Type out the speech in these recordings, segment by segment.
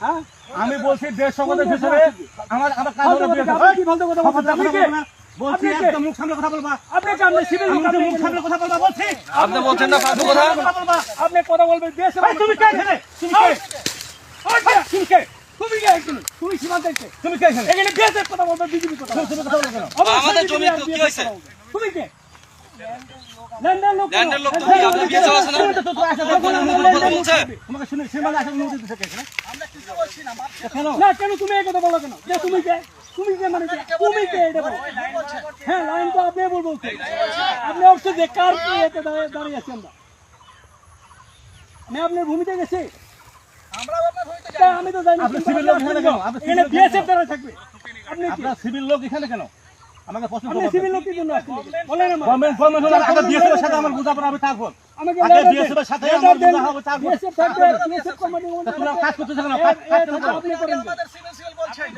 হ্যাঁ আমি বলছি দেশ সংগঠনের ভিতরে আমার আমার কাজ হলো কি বলতে কথা বলছেন আপনি কে বলছি একদম মুখ সামনে কথা বলবা আপনি কি আপনি সিভিল লোক মুখ সামনে কথা বলবা বলছি আপনি বলছেন না ফালতু কথা আপনি কথা বলবেন দেশ তুমি কে এখানে তুমি কে তুমি কে তুমি কে এখানে তুমি সীমান্তে কে তুমি কে এখানে এখানে দেশের কথা বলবে বিজেপি কথা তুমি কথা বলো কেন আমাদের জমি কি হইছে তুমি কে ল্যান্ডের লোক ল্যান্ডের লোক তুমি আপনি বিয়ে চালাছেন না কথা বলছে তোমাকে শুনে সীমানা আসলে নোটিশ দিতে কে আমরা কিছু বলছি না কেন না কেন তুমি এই কথা বলো কেন যে তুমি কে মানে তুমি কে এটা বলো হ্যাঁ লাইন তো আপনি বলবো আপনি অবশ্যই যে কার কে এতে দাঁড়িয়ে আছি আমরা আমি আপনার ভূমিতে গেছি আমি তো জানি আপনি সিভিল লোক এখানে কেন এখানে বিএসএফ দ্বারা থাকবে আপনি কি আপনারা সিভিল লোক এখানে কেন আমাকে প্রশ্ন আপনি সিভিল লোক কি জন্য আসছেন বলেন আমার গভর্নমেন্ট হলো আগে বিএসএফ এর সাথে আমার বোঝাপড়া হবে তারপর আমাকে আগে বিএসএফ এর সাথে আমার বোঝা হবে তারপর বিএসএফ থাকবে বিএসএফ কমান্ডিং তোমরা কাজ করতেছ কেন আপনি করেন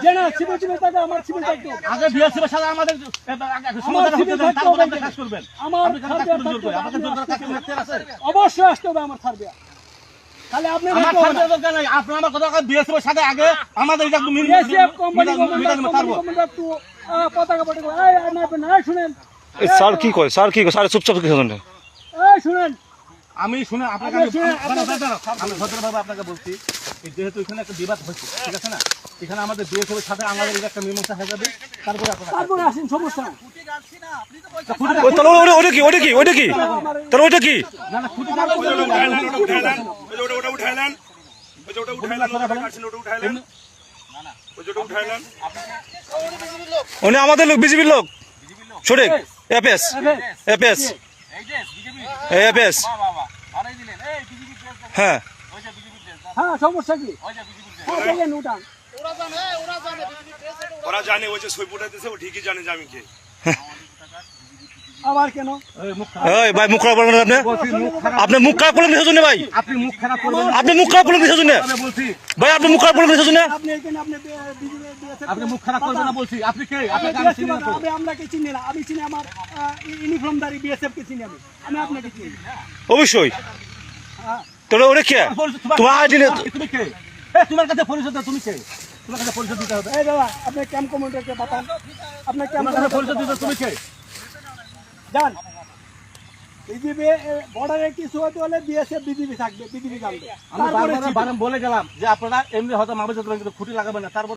যে না সিভিল থাকে আমার সিভিল থাকতে হবে আগে বিএসএফ এর সাথে আমাদের সমাধান হতে দেন তারপর আপনি কাজ করবেন আমার আপনাদের জোর করে কাজ করতে আছে অবশ্যই আসতে হবে আমার সার্বিয়া তাহলে আপনি আমার সার্বিয়া দরকার নাই আপনি আমার কথা বিএসএফ এর সাথে আগে আমাদের এটা বিএসএফ কোম্পানি কমান্ডার তো পতাকা পতাকা এই না শুনেন স্যার কি কয় স্যার চুপচাপ কি শুনেন এই শুনেন আমি শুনে আপনাকে আমি ভদ্রভাবে আপনাকে বলছি যেহেতু এখানে একটা বিবাদ হচ্ছে ঠিক আছে না এখানে আমাদের বিএসএফ এর সাথে আমাদের একটা মীমাংসা হয়ে যাবে তারপরে আসেন সমস্যা না ওটা কি তাহলে ওইটা কি না না খুঁটি উনি আমাদের লোক বিজেপির লোক সঠিক এপিএস হ্যাঁ হ্যাঁ সমস্যা কি উঠান ওরা জানে ওই যে সই ফুটাইতেছে ও ঠিকই জানে যে আমি কে আবার কেন এই ভাই মুখ খারাপ করবেন আপনি মুখ খারাপ করলেন কিসের জন্য ভাই আপনি মুখ খারাপ করবেন আপনি মুখ খারাপ করলেন কিসের জন্য বলছি ভাই আপনি মুখ খারাপ করলেন কিসের জন্য আপনি এখানে আপনি মুখ খারাপ করবেন না বলছি আপনি কে আমরা কে চিনি না আমি চিনি আমার ইউনিফর্মধারী বিএসএফ কে চিনি আমি আপনাকে চিনি অবশ্যই তোরা ওরে কে তোমার আইডি তুমি কে তোমার কাছে পরিচয় দাও তুমি কে তোমার কাছে পরিচয় দিতে হবে এই দাদা আপনি ক্যাম্প কমান্ডারকে পাঠান আপনার ক্যাম্প তোমার কাছে পরিচয় দিতে তুমি কে যান বিজেপি বর্ডারে কিছু হতে হলে বিএসএফ বিজেপি থাকবে বিজেপি জানবে আমি বারবার বলে গেলাম যে আপনারা এমনি হয়তো মামলা কিন্তু খুঁটি লাগাবেন না তারপর